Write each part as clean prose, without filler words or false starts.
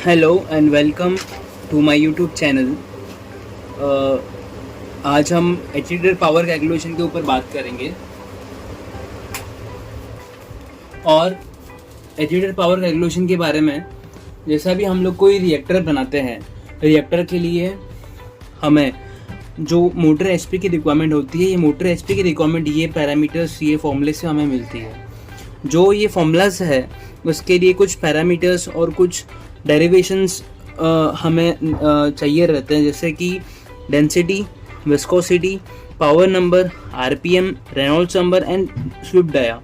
Hello and welcome to my YouTube channel. आज हम एचईटर power calculation के ऊपर बात करेंगे। और एचईटर पावर कैलकुलेशन के बारे में, जैसा भी हम लोग कोई रिएक्टर बनाते हैं, रिएक्टर के लिए हमें जो मोटर एचपी की रिक्वायरमेंट होती है, ये मोटर एचपी की रिक्वायरमेंट ये पैरामीटर्स, ये फॉर्मूले से हमें मिलती है। जो ये फॉर्मूलाज है उसके लिए कुछ पैरामीटर्स और कुछ डेरिवेशंस हमें चाहिए रहते हैं, जैसे कि density, viscosity, power number, RPM, Reynolds number and swift dia.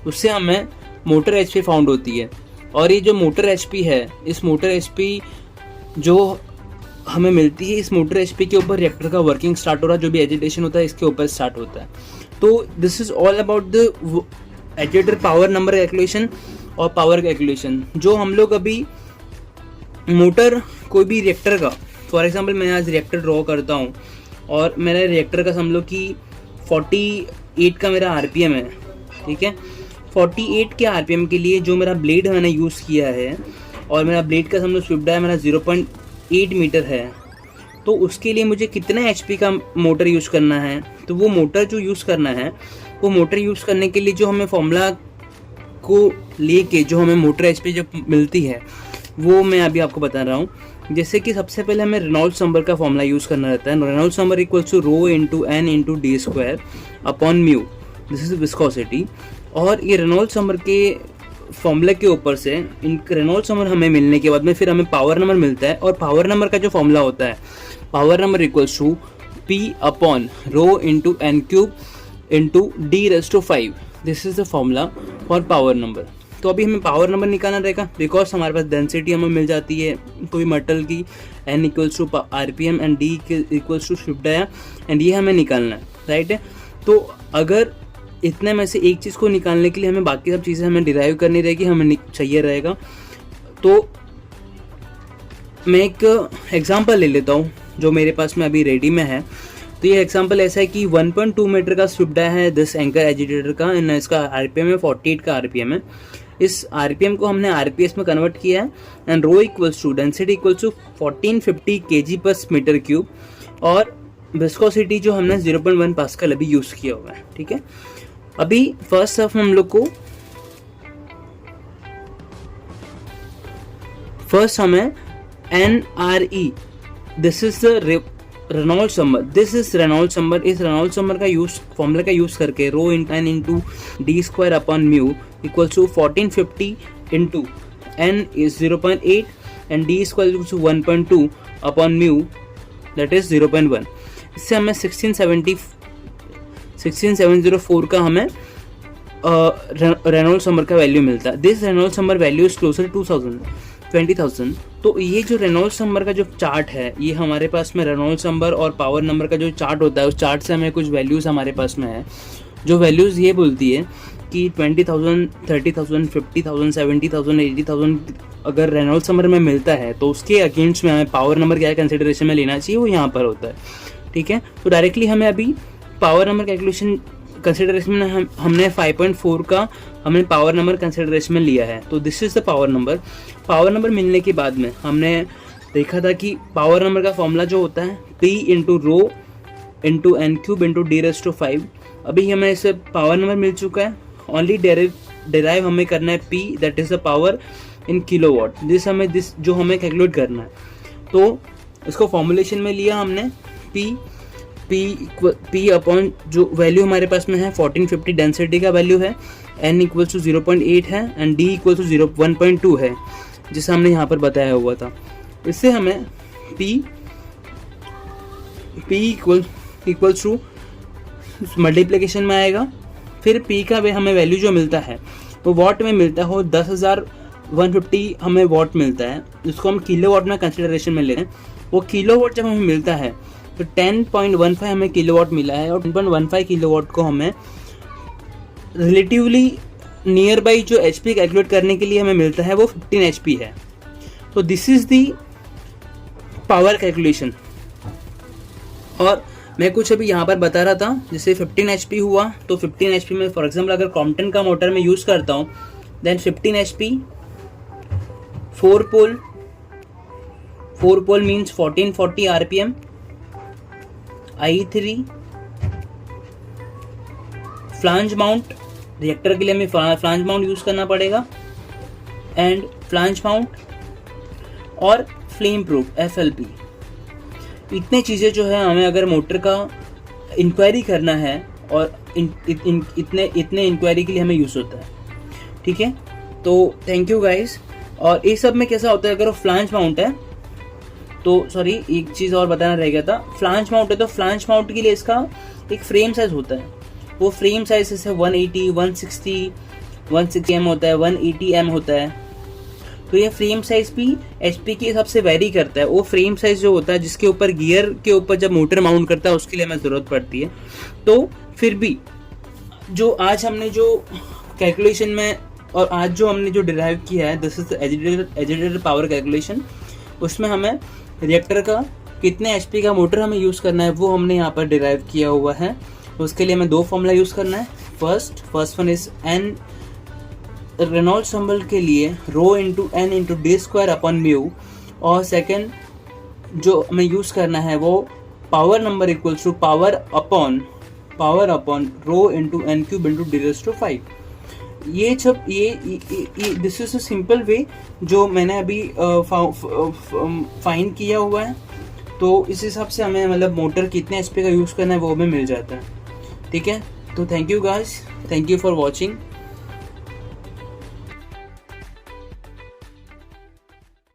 उससे हमें मोटर एचपी फाउंड होती है। और ये जो मोटर एचपी है, इस मोटर एचपी जो हमें मिलती है, इस मोटर एचपी के ऊपर रिएक्टर का वर्किंग स्टार्ट हो रहा है। जो भी एजिटेशन होता है इसके ऊपर स्टार्ट होता है। तो this is all about the heater power number calculation और पावर कैलकुलेशन। जो हम लोग अभी मोटर कोई भी रिएक्टर का, फॉर एग्जांपल मैं आज रिएक्टर ड्रॉ करता हूँ और मेरे रिएक्टर का समझ लो कि 48 का मेरा आरपीएम है, ठीक है। 48 के आरपीएम के लिए जो मेरा ब्लेड मैंने यूज़ किया है, और मेरा ब्लेड का समझ लो स्विफ्ट डाया मेरा 0.8 मीटर है, तो उसके लिए मुझे कितना एचपी का मोटर यूज़ करना है। तो वो मोटर जो यूज़ करना है, वो मोटर यूज़ करने के लिए जो हमें फॉर्मूला को लेके जो हमें मोटर एचपी जब मिलती है, वो मैं अभी आपको बता रहा हूँ। जैसे कि सबसे पहले हमें रेनॉल्ड्स नंबर का फॉर्मूला यूज़ करना रहता है। Reynolds number equals to rho into N into D square upon mu, this is viscosity. और ये रेनॉल्ड्स नंबर के फॉर्मूले के ऊपर से, इन रेनॉल्ड्स नंबर हमें मिलने के बाद में फिर हमें पावर नंबर मिलता है। और पावर नंबर का जो फॉर्मूला होता है, power number equals to P upon rho into N cube into D raise to 5, this is the formula for power number. तो अभी हमें पावर नंबर निकालना रहेगा, बिकॉज हमारे पास डेंसिटी हमें मिल जाती है कोई मेटल की, N equals to RPM and D equals to swift dia, and ये हमें निकालना है, राइट है। तो अगर इतने में से एक चीज़ को निकालने के लिए हमें बाकी सब चीज़ें हमें डिराइव करनी रहेगी, हमें चाहिए रहेगा। तो मैं एक एग्जांपल ले लेता हूँ जो मेरे पास में अभी रेडी में है। तो ये एग्जांपल ऐसा है कि 1.2 मीटर का स्विफ्ट डाया है 10 एंकर एजिटेटर का, एंड इसका आरपीएम है 48 का आरपीएम है। इस आरपीएम को हमने आरपीएस में कन्वर्ट किया है, and rho equals to density equals to 1450 kg पर मीटर क्यूब, और विस्कोसिटी जो हमने 0.1 पास्कल अभी यूज किया हुआ है, ठीक है। अभी फर्स्ट ऑफ हम लोग को हमें NRE, this is the Reynolds number, this is Reynolds number. इस रेनॉल्ड्स नंबर का यूज, फॉर्मूला का यूज करके rho N into D square upon mu equals to 1450 into N is 0.8 and D square equals to 1.2 upon mu, that is 0.1। इससे हमें 16704 का हमें Reynolds number का value मिलता है। This Reynolds number value is closer to 20,000। तो ये जो रेनॉल्ड्स नंबर का जो चार्ट है, ये हमारे पास में रेनॉल्ड्स नंबर और पावर नंबर का जो चार्ट होता है, उस चार्ट से हमें कुछ वैल्यूज़ हमारे पास में है। जो वैल्यूज़ ये बोलती है कि 20,000, 30,000, 50,000, 70,000, 80,000 अगर रेनॉल्ड्स नंबर में मिलता है, तो उसके अगेंस्ट में हमें पावर नंबर क्या कंसिडरेशन में लेना चाहिए, वो यहाँ पर होता है, ठीक है। तो डायरेक्टली हमें अभी पावर नंबर कैलकुलेशन कंसिडरेशन में हमने 5.4 का हमने पावर नंबर कंसिडरेशन में लिया है। तो this is the power number. Power number मिलने के बाद में हमने देखा था कि पावर नंबर का फॉर्मूला जो होता है P into rho into N cube into D raise to 5। अभी हमें इसे पावर नंबर मिल चुका है, ओनली डेराइव हमें करना है P, that is the power in kilowatt. This जो हमें कैलकुलेट करना है, तो इसको फॉर्मुलेशन में लिया हमने P अपॉन जो वैल्यू हमारे पास में है 1450 डेंसिटी का वैल्यू है, N इक्वल्स टू 0.8 है एंड D इक्वल्स टू 1.2 है, जिसे हमने यहाँ पर बताया हुआ था। इससे हमें P इक्वल्स टू मल्टीप्लिकेशन में आएगा। फिर P का हमें वैल्यू जो मिलता है वो वॉट में मिलता है, वो 10,150 हमें वॉट मिलता है, जिसको हम किलो वॉट में कंसिडरेशन में ले रहे हैं। वो किलो वॉट जब हमें मिलता है तो 10.15 हमें किलोवाट मिला है, और 10.15 किलोवाट को हमें रिलेटिवली नियर बाई जो एचपी कैलकुलेट करने के लिए हमें मिलता है वो 15 एचपी है। तो this is the power calculation. और मैं कुछ अभी यहाँ पर बता रहा था, जैसे 15 एचपी हुआ, तो 15 एचपी में फॉर एग्जाम्पल अगर क्रॉम्पटन का मोटर में यूज़ करता हूँ, then 15 HP 4 pole 4 pole means 1440 RPM, I3 flange mount, reactor के लिए हमें फ्लांज माउंट यूज करना पड़ेगा, एंड फ्लांज माउंट और फ्लेम प्रूफ FLP। इतने चीज़ें जो है हमें अगर मोटर का इंक्वायरी करना है, और इतने इंक्वायरी के लिए हमें यूज़ होता है। ठीक है, तो थैंक यू गाइस। और इस सब में कैसा होता है, अगर वो फ्लांज माउंट है तो, सॉरी एक चीज़ और बताना रह गया था, फ्लांज माउंट है तो फ्लांज माउंट के लिए इसका एक फ्रेम साइज होता है। वो फ्रेम साइज जैसे 180, 160, 160M होता है, 180M होता है। तो ये फ्रेम साइज भी HP के हिसाब से वेरी करता है। वो फ्रेम साइज जो होता है जिसके ऊपर गियर के ऊपर जब मोटर माउंट करता है उसके लिए हमें ज़रूरत पड़ती है। तो फिर भी जो आज हमने जो कैलकुलेशन में, और आज जो हमने जो डिराइव किया है, this is agitator power calculation, उसमें हमें रिएक्टर का कितने HP का मोटर हमें यूज़ करना है वो हमने यहाँ पर डिराइव किया हुआ है। उसके लिए हमें 2 फॉर्मूला यूज़ करना है। First one is N, Reynolds number के लिए rho into N into D square upon mu, और सेकेंड जो हमें यूज़ करना है वो power number equals to power upon rho into N cube into D⁵. ये जब ये this is a simple way जो मैंने अभी फाइंड किया हुआ है। तो इस हिसाब से हमें मतलब मोटर कितने HP का यूज़ करना है वो हमें मिल जाता है। ठीक है, तो thank you guys, thank you for watching.